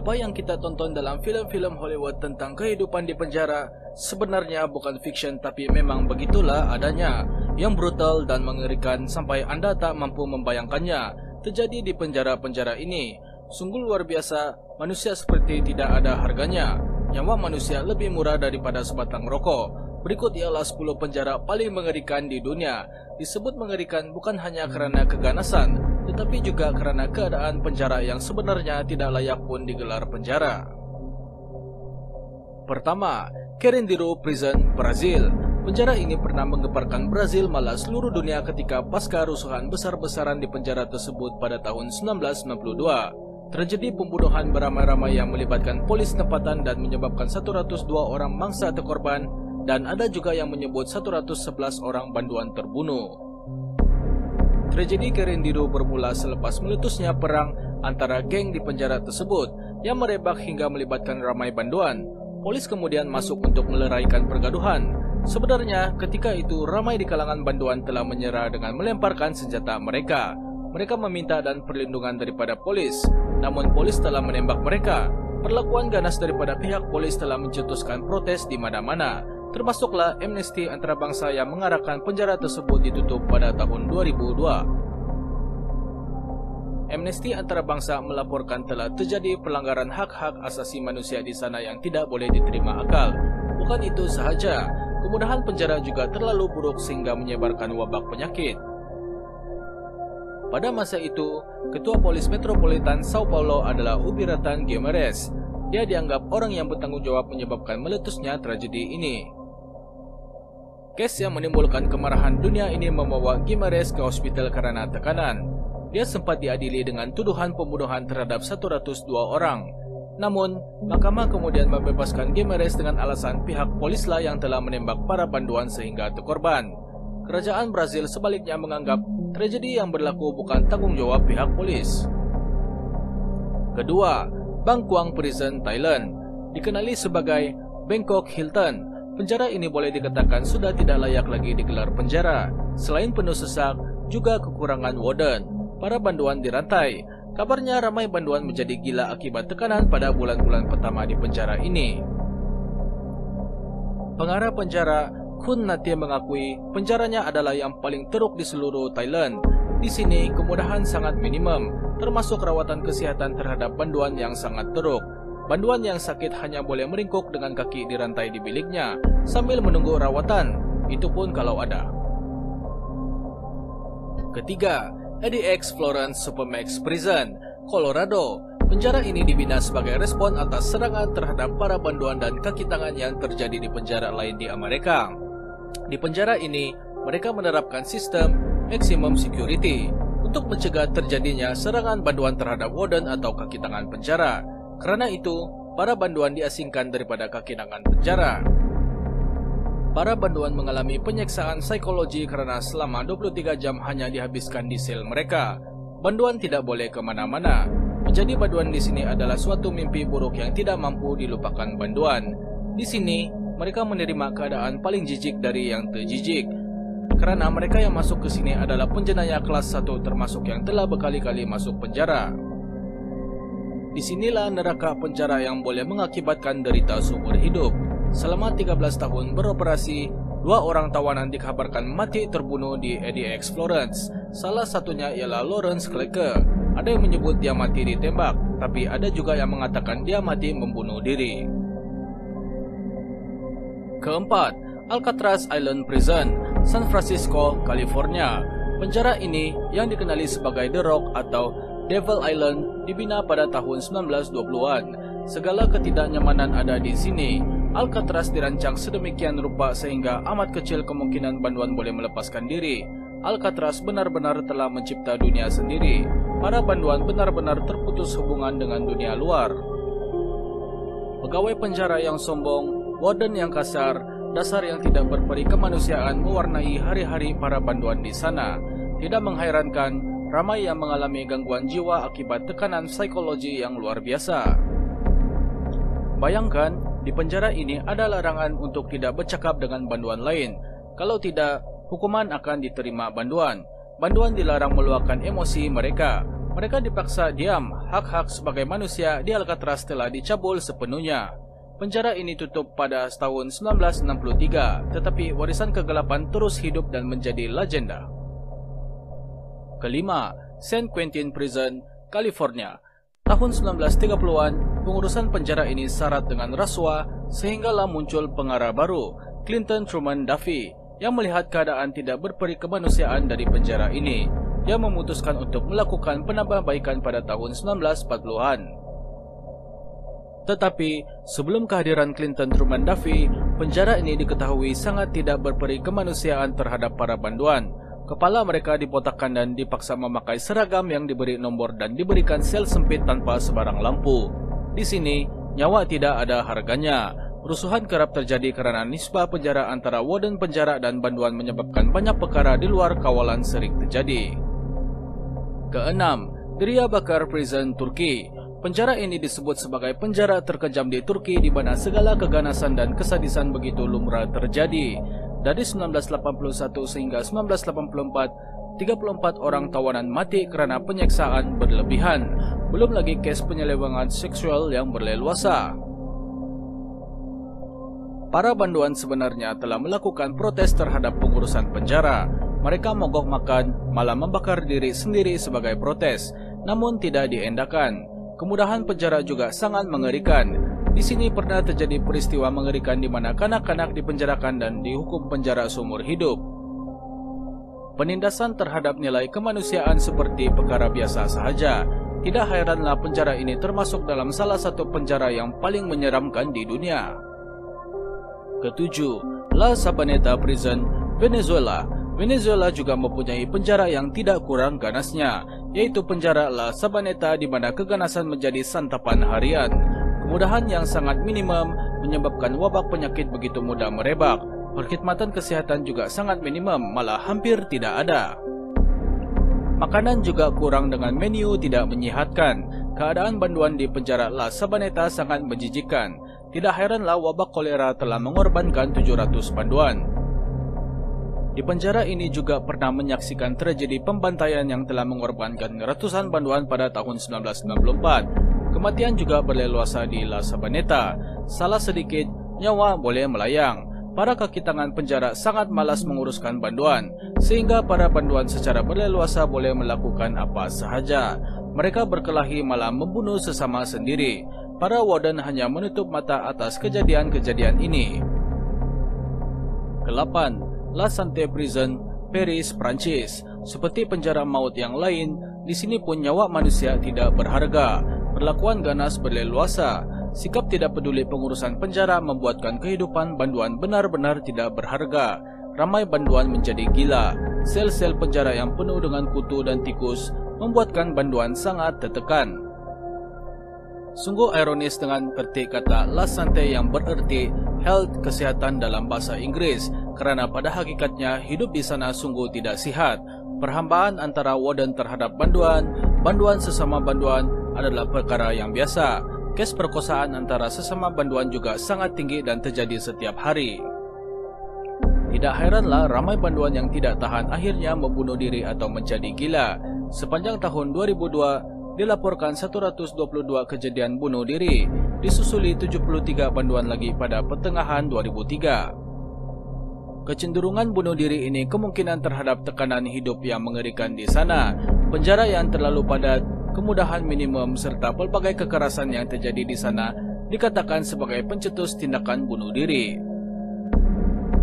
Apa yang kita tonton dalam film-film Hollywood tentang kehidupan di penjara sebenarnya bukan fiction, tapi memang begitulah adanya, yang brutal dan mengerikan sampai Anda tak mampu membayangkannya terjadi di penjara-penjara ini. Sungguh luar biasa, manusia seperti tidak ada harganya. Nyawa manusia lebih murah daripada sebatang rokok. Berikut ialah 10 penjara paling mengerikan di dunia. Disebut mengerikan bukan hanya karena keganasan, tetapi juga karena keadaan penjara yang sebenarnya tidak layak pun digelar penjara. Pertama, Carandiru Prison, Brazil. Penjara ini pernah menggemparkan Brazil malah seluruh dunia ketika pasca rusuhan besar-besaran di penjara tersebut pada tahun 1992. Terjadi pembunuhan beramai-ramai yang melibatkan polis tempatan dan menyebabkan 102 orang mangsa terkorban, dan ada juga yang menyebut 111 orang banduan terbunuh. Tragedi Carandiru bermula selepas meletusnya perang antara geng di penjara tersebut yang merebak hingga melibatkan ramai banduan. Polis kemudian masuk untuk meleraikan pergaduhan. Sebenarnya ketika itu ramai di kalangan banduan telah menyerah dengan melemparkan senjata mereka. Mereka meminta dan perlindungan daripada polis, namun polis telah menembak mereka. Perlakuan ganas daripada pihak polis telah mencetuskan protes di mana-mana, termasuklah Amnesty Antarabangsa yang mengarahkan penjara tersebut ditutup pada tahun 2002. Amnesty Antarabangsa melaporkan telah terjadi pelanggaran hak-hak asasi manusia di sana yang tidak boleh diterima akal. Bukan itu sahaja, kemudahan penjara juga terlalu buruk sehingga menyebarkan wabak penyakit. Pada masa itu, Ketua Polis Metropolitan Sao Paulo adalah Ubiratan Guimarães. Dia dianggap orang yang bertanggung jawab menyebabkan meletusnya tragedi ini. Kes yang menimbulkan kemarahan dunia ini membawa Guimarães ke hospital karena tekanan. Dia sempat diadili dengan tuduhan pembunuhan terhadap 102 orang. Namun, mahkamah kemudian membebaskan Guimarães dengan alasan pihak polislah yang telah menembak para banduan sehingga terkorban. Kerajaan Brazil sebaliknya menganggap tragedi yang berlaku bukan tanggung jawab pihak polis. Kedua, Bangkuang Prison, Thailand. Dikenali sebagai Bangkok Hilton, penjara ini boleh dikatakan sudah tidak layak lagi digelar penjara. Selain penuh sesak, juga kekurangan warden. Para banduan dirantai. Kabarnya ramai banduan menjadi gila akibat tekanan pada bulan-bulan pertama di penjara ini. Pengarah penjara Khun Natia mengakui penjaranya adalah yang paling teruk di seluruh Thailand. Di sini kemudahan sangat minimum, termasuk rawatan kesehatan terhadap banduan yang sangat teruk. Banduan yang sakit hanya boleh meringkuk dengan kaki dirantai di biliknya sambil menunggu rawatan, itu pun kalau ada. Ketiga, ADX Florence Supermax Prison, Colorado. Penjara ini dibina sebagai respon atas serangan terhadap para banduan dan kaki tangan yang terjadi di penjara lain di Amerika. Di penjara ini, mereka menerapkan sistem maximum security untuk mencegah terjadinya serangan banduan terhadap warden atau kaki tangan penjara. Karena itu, para banduan diasingkan daripada kaki tangan penjara. Para banduan mengalami penyiksaan psikologi karena selama 23 jam hanya dihabiskan di sel mereka. Banduan tidak boleh kemana-mana. Menjadi banduan di sini adalah suatu mimpi buruk yang tidak mampu dilupakan banduan. Di sini, mereka menerima keadaan paling jijik dari yang terjijik. Karena mereka yang masuk ke sini adalah penjenayah kelas 1 termasuk yang telah berkali-kali masuk penjara. Disinilah neraka penjara yang boleh mengakibatkan derita seumur hidup. Selama 13 tahun beroperasi, 2 orang tawanan dikabarkan mati terbunuh di ADX Florence. Salah satunya ialah Lawrence Clarke. Ada yang menyebut dia mati ditembak, tapi ada juga yang mengatakan dia mati membunuh diri. Keempat, Alcatraz Island Prison, San Francisco, California. Penjara ini yang dikenali sebagai The Rock atau Devil Island dibina pada tahun 1920-an. Segala ketidaknyamanan ada di sini. Alcatraz dirancang sedemikian rupa sehingga amat kecil kemungkinan banduan boleh melepaskan diri. Alcatraz benar-benar telah mencipta dunia sendiri. Para banduan benar-benar terputus hubungan dengan dunia luar. Pegawai penjara yang sombong, warden yang kasar, dasar yang tidak berperi kemanusiaan mewarnai hari-hari para banduan di sana. Tidak mengherankan, ramai yang mengalami gangguan jiwa akibat tekanan psikologi yang luar biasa. Bayangkan, di penjara ini ada larangan untuk tidak bercakap dengan banduan lain. Kalau tidak, hukuman akan diterima banduan. Banduan dilarang meluapkan emosi mereka. Mereka dipaksa diam, hak-hak sebagai manusia di Alcatraz telah dicabul sepenuhnya. Penjara ini tutup pada tahun 1963, tetapi warisan kegelapan terus hidup dan menjadi legenda. Kelima, San Quentin Prison, California. Tahun 1930-an, pengurusan penjara ini syarat dengan rasuah sehinggalah muncul pengarah baru, Clinton Truman Duffy, yang melihat keadaan tidak berperi kemanusiaan dari penjara ini. Dia memutuskan untuk melakukan penambahbaikan pada tahun 1940-an. Tetapi, sebelum kehadiran Clinton Truman Duffy, penjara ini diketahui sangat tidak berperi kemanusiaan terhadap para banduan. Kepala mereka dipotakkan dan dipaksa memakai seragam yang diberi nomor dan diberikan sel sempit tanpa sebarang lampu. Di sini, nyawa tidak ada harganya. Rusuhan kerap terjadi karena nisbah penjara antara warden penjara dan banduan menyebabkan banyak perkara di luar kawalan sering terjadi. Keenam, Diyarbakır Prison, Turki. Penjara ini disebut sebagai penjara terkejam di Turki di mana segala keganasan dan kesadisan begitu lumrah terjadi. Dari 1981 sehingga 1984, 34 orang tawanan mati kerana penyiksaan berlebihan. Belum lagi kes penyelewengan seksual yang berleluasa. Para banduan sebenarnya telah melakukan protes terhadap pengurusan penjara. Mereka mogok makan, malah membakar diri sendiri sebagai protes, namun tidak diendakan. Kemudahan penjara juga sangat mengerikan. Di sini pernah terjadi peristiwa mengerikan di mana kanak-kanak dipenjarakan dan dihukum penjara seumur hidup. Penindasan terhadap nilai kemanusiaan seperti perkara biasa sahaja. Tidak heranlah penjara ini termasuk dalam salah satu penjara yang paling menyeramkan di dunia. Ketujuh, La Sabaneta Prison, Venezuela. Venezuela juga mempunyai penjara yang tidak kurang ganasnya, yaitu penjara La Sabaneta di mana keganasan menjadi santapan harian. Kemudahan yang sangat minimum menyebabkan wabak penyakit begitu mudah merebak. Perkhidmatan kesihatan juga sangat minimum, malah hampir tidak ada. Makanan juga kurang dengan menu tidak menyihatkan. Keadaan banduan di penjara La Sabaneta sangat menjijikkan. Tidak heranlah wabak kolera telah mengorbankan 700 banduan. Di penjara ini juga pernah menyaksikan tragedi pembantaian yang telah mengorbankan ratusan banduan pada tahun 1994. Kematian juga berleluasa di La Sabaneta. Salah sedikit, nyawa boleh melayang. Para kaki tangan penjara sangat malas menguruskan banduan, sehingga para banduan secara berleluasa boleh melakukan apa sahaja. Mereka berkelahi malah membunuh sesama sendiri. Para warden hanya menutup mata atas kejadian-kejadian ini. Ke-8, La Santé Prison, Paris, Prancis. Seperti penjara maut yang lain, di sini pun nyawa manusia tidak berharga. Perlakuan ganas berleluasa. Sikap tidak peduli pengurusan penjara membuatkan kehidupan banduan benar-benar tidak berharga. Ramai banduan menjadi gila. Sel-sel penjara yang penuh dengan kutu dan tikus membuatkan banduan sangat tertekan. Sungguh ironis dengan petik kata La Santé yang bererti health, kesihatan dalam bahasa Inggris, kerana pada hakikatnya hidup di sana sungguh tidak sihat. Perhambaan antara warden terhadap banduan, banduan sesama banduan adalah perkara yang biasa. Kes perkosaan antara sesama banduan juga sangat tinggi dan terjadi setiap hari. Tidak heranlah ramai banduan yang tidak tahan akhirnya membunuh diri atau menjadi gila. Sepanjang tahun 2002, dilaporkan 122 kejadian bunuh diri, disusuli 73 banduan lagi pada pertengahan 2003. Kecenderungan bunuh diri ini kemungkinan terhadap tekanan hidup yang mengerikan di sana, penjara yang terlalu padat, kemudahan minimum serta pelbagai kekerasan yang terjadi di sana dikatakan sebagai pencetus tindakan bunuh diri.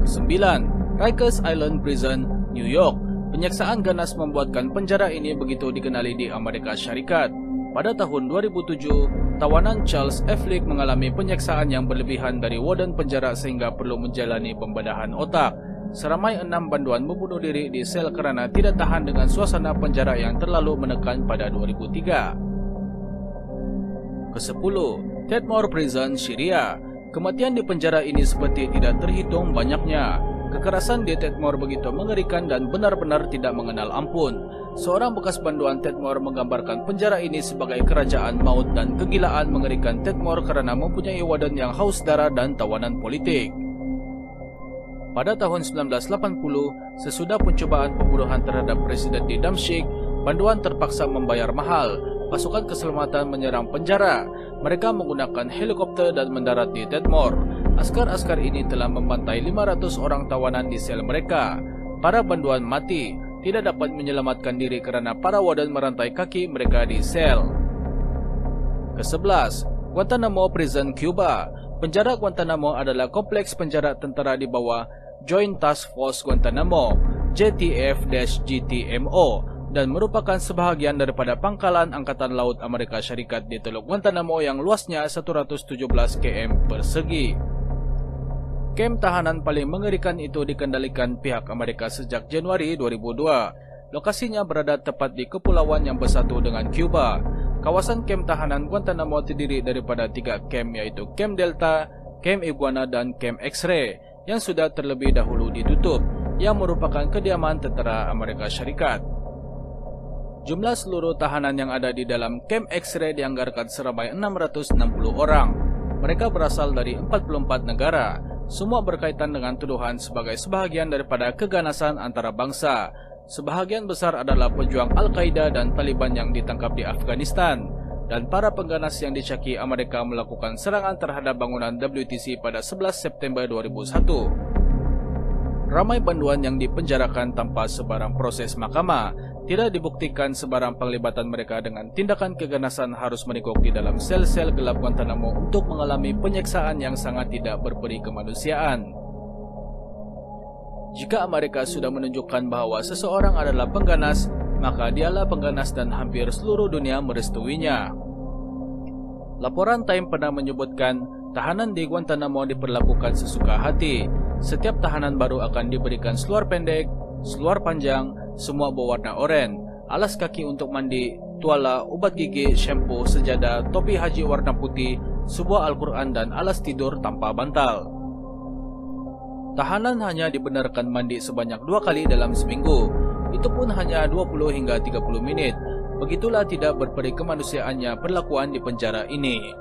9. Rikers Island Prison, New York. Penyiksaan ganas membuatkan penjara ini begitu dikenali di Amerika Syarikat. Pada tahun 2007, tawanan Charles Affleck mengalami penyiksaan yang berlebihan dari warden penjara sehingga perlu menjalani pembedahan otak. Seramai 6 banduan membunuh diri di sel kerana tidak tahan dengan suasana penjara yang terlalu menekan pada 2003. Ke-10, Tadmor Prison, Syria. Kematian di penjara ini seperti tidak terhitung banyaknya. Kekerasan di Tadmor begitu mengerikan dan benar-benar tidak mengenal ampun. Seorang bekas banduan Tadmor menggambarkan penjara ini sebagai kerajaan maut dan kegilaan mengerikan Tadmor kerana mempunyai warden yang haus darah dan tawanan politik. Pada tahun 1980, sesudah pencubaan pembunuhan terhadap Presiden di Damsyik, Banduan terpaksa membayar mahal. Pasukan keselamatan menyerang penjara. Mereka menggunakan helikopter dan mendarat di Tadmor. Askar-askar ini telah membantai 500 orang tawanan di sel mereka. Para banduan mati, tidak dapat menyelamatkan diri karena para warden merantai kaki mereka di sel. Ke-11, Guantanamo Prison, Cuba. Penjara Guantanamo adalah kompleks penjara tentara di bawah Joint Task Force Guantanamo, JTF-GTMO, dan merupakan sebahagian daripada pangkalan Angkatan Laut Amerika Syarikat di Teluk Guantanamo yang luasnya 117 km persegi. Kem tahanan paling mengerikan itu dikendalikan pihak Amerika sejak Januari 2002. Lokasinya berada tepat di kepulauan yang bersatu dengan Cuba. Kawasan kem tahanan Guantanamo terdiri daripada 3 kem, yaitu Kem Delta, Kem Iguana, dan Kem X-Ray yang sudah terlebih dahulu ditutup, yang merupakan kediaman tentara Amerika Syarikat. Jumlah seluruh tahanan yang ada di dalam Kem X-Ray dianggarkan seramai 660 orang. Mereka berasal dari 44 negara. Semua berkaitan dengan tuduhan sebagai sebahagian daripada keganasan antara bangsa. Sebahagian besar adalah pejuang Al-Qaeda dan Taliban yang ditangkap di Afghanistan. Dan para pengganas yang dicaki Amerika melakukan serangan terhadap bangunan WTC pada 11 September 2001. Ramai banduan yang dipenjarakan tanpa sebarang proses mahkamah. Tidak dibuktikan sebarang penglibatan mereka dengan tindakan keganasan harus meningkuk di dalam sel-sel gelap Guantanamo untuk mengalami penyiksaan yang sangat tidak berperi kemanusiaan. Jika Amerika sudah menunjukkan bahwa seseorang adalah pengganas, maka dialah pengganas dan hampir seluruh dunia merestuinya. Laporan Time pernah menyebutkan tahanan di Guantanamo diperlakukan sesuka hati. Setiap tahanan baru akan diberikan seluar pendek, seluar panjang, semua berwarna oranye, alas kaki untuk mandi, tuala, ubat gigi, shampoo, sejadah, topi haji warna putih, sebuah Al-Quran dan alas tidur tanpa bantal. Tahanan hanya dibenarkan mandi sebanyak 2 kali dalam seminggu. Itu pun hanya 20 hingga 30 menit. Begitulah tidak berperi kemanusiaannya perlakuan di penjara ini.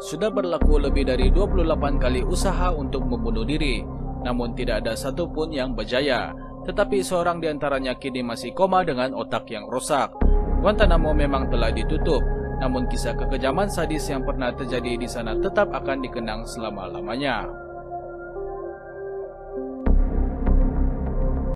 Sudah berlaku lebih dari 28 kali usaha untuk membunuh diri, namun tidak ada satupun yang berjaya. Tetapi seorang di antaranya kini masih koma dengan otak yang rosak. Guantanamo memang telah ditutup, namun kisah kekejaman sadis yang pernah terjadi di sana tetap akan dikenang selama-lamanya.